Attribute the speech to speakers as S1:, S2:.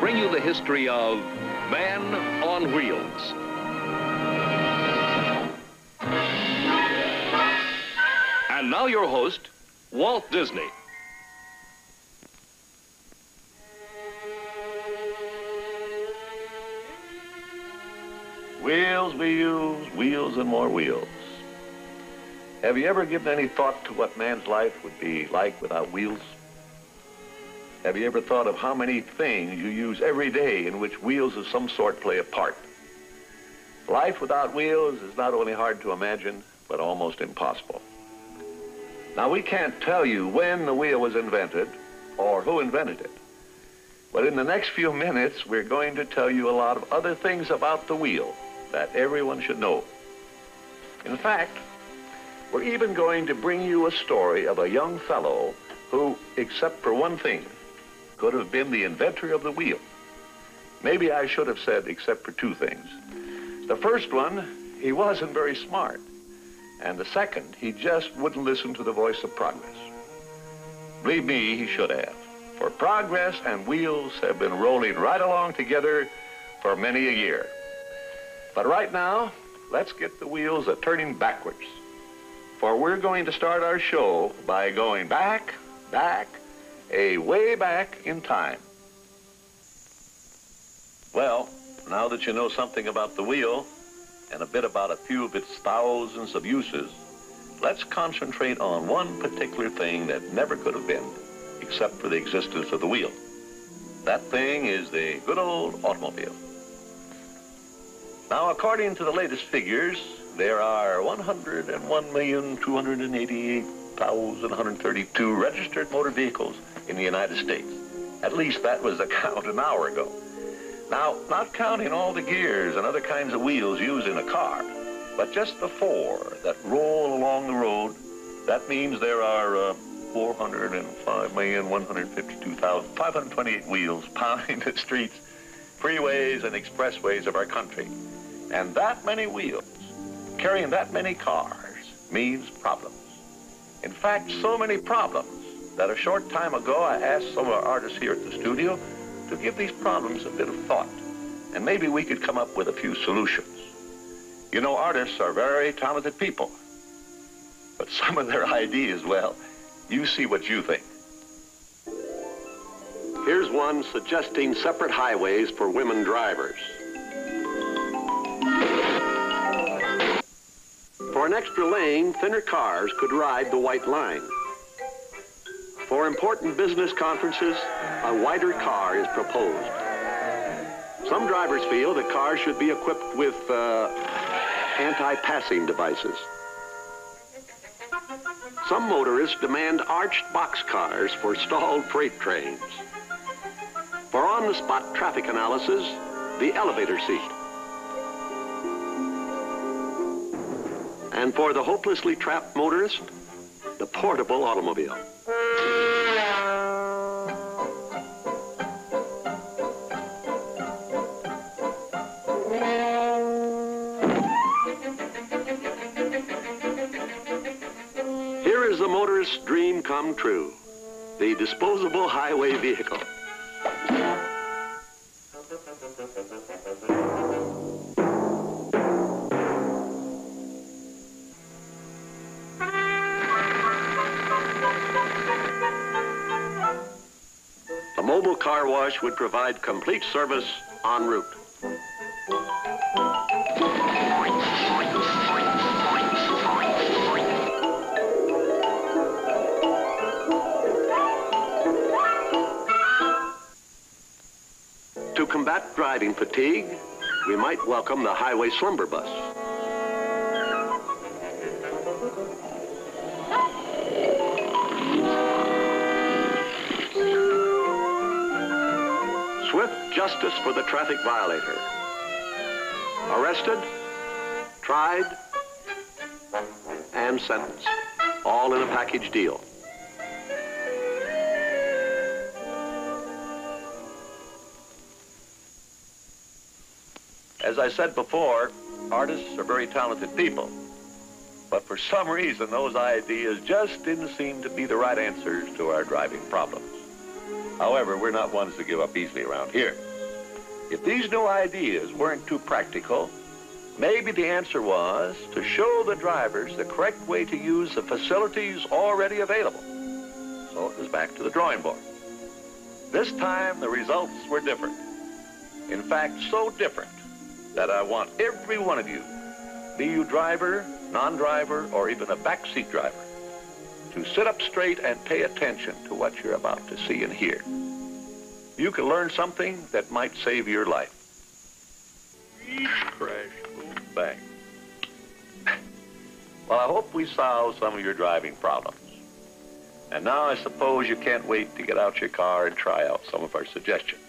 S1: bring you the history of Man on Wheels. And now your host, Walt Disney.
S2: Wheels we use, wheels and more wheels. Have you ever given any thought to what man's life would be like without wheels? Have you ever thought of how many things you use every day in which wheels of some sort play a part? Life without wheels is not only hard to imagine, but almost impossible. Now, we can't tell you when the wheel was invented or who invented it. But in the next few minutes, we're going to tell you a lot of other things about the wheel that everyone should know. In fact, we're even going to bring you a story of a young fellow who, except for one thing, could have been the inventor of the wheel. Maybe I should have said except for two things. The first one, he wasn't very smart. And the second, he just wouldn't listen to the voice of progress. Believe me, he should have. For progress and wheels have been rolling right along together for many a year. But right now, let's get the wheels a-turning backwards. For we're going to start our show by going back, way back in time. Well, now that you know something about the wheel and a bit about a few of its thousands of uses, let's concentrate on one particular thing that never could have been, except for the existence of the wheel. That thing is the good old automobile. Now, according to the latest figures, there are 101,288,132 registered motor vehicles in the United States. At least that was the count an hour ago. Now, not counting all the gears and other kinds of wheels used in a car, but just the four that roll along the road, that means there are 405,152,528 wheels pounding the streets, freeways, and expressways of our country. And that many wheels, carrying that many cars, means problems. In fact, so many problems that a short time ago I asked some of our artists here at the studio to give these problems a bit of thought, and maybe we could come up with a few solutions. You know, artists are very talented people, but some of their ideas, well, you see what you think. Here's one suggesting separate highways for women drivers. For an extra lane, thinner cars could ride the white line. For important business conferences, a wider car is proposed. Some drivers feel that cars should be equipped with anti-passing devices. Some motorists demand arched boxcars for stalled freight trains. For on-the-spot traffic analysis, the elevator seat. And for the hopelessly trapped motorist, the portable automobile. Here is the motorist's dream come true, the disposable highway vehicle. A mobile car wash would provide complete service en route. To combat driving fatigue, we might welcome the highway slumber bus. Swift justice for the traffic violator. Arrested, tried, and sentenced, all in a package deal. As I said before, artists are very talented people. But for some reason, those ideas just didn't seem to be the right answers to our driving problems. However, we're not ones to give up easily around here. If these new ideas weren't too practical, maybe the answer was to show the drivers the correct way to use the facilities already available. So it was back to the drawing board. This time, the results were different. In fact, so different that I want every one of you, be you driver, non-driver, or even a backseat driver, to sit up straight and pay attention to what you're about to see and hear. You can learn something that might save your life. Crash, boom, bang. Well, I hope we solved some of your driving problems. And now I suppose you can't wait to get out your car and try out some of our suggestions.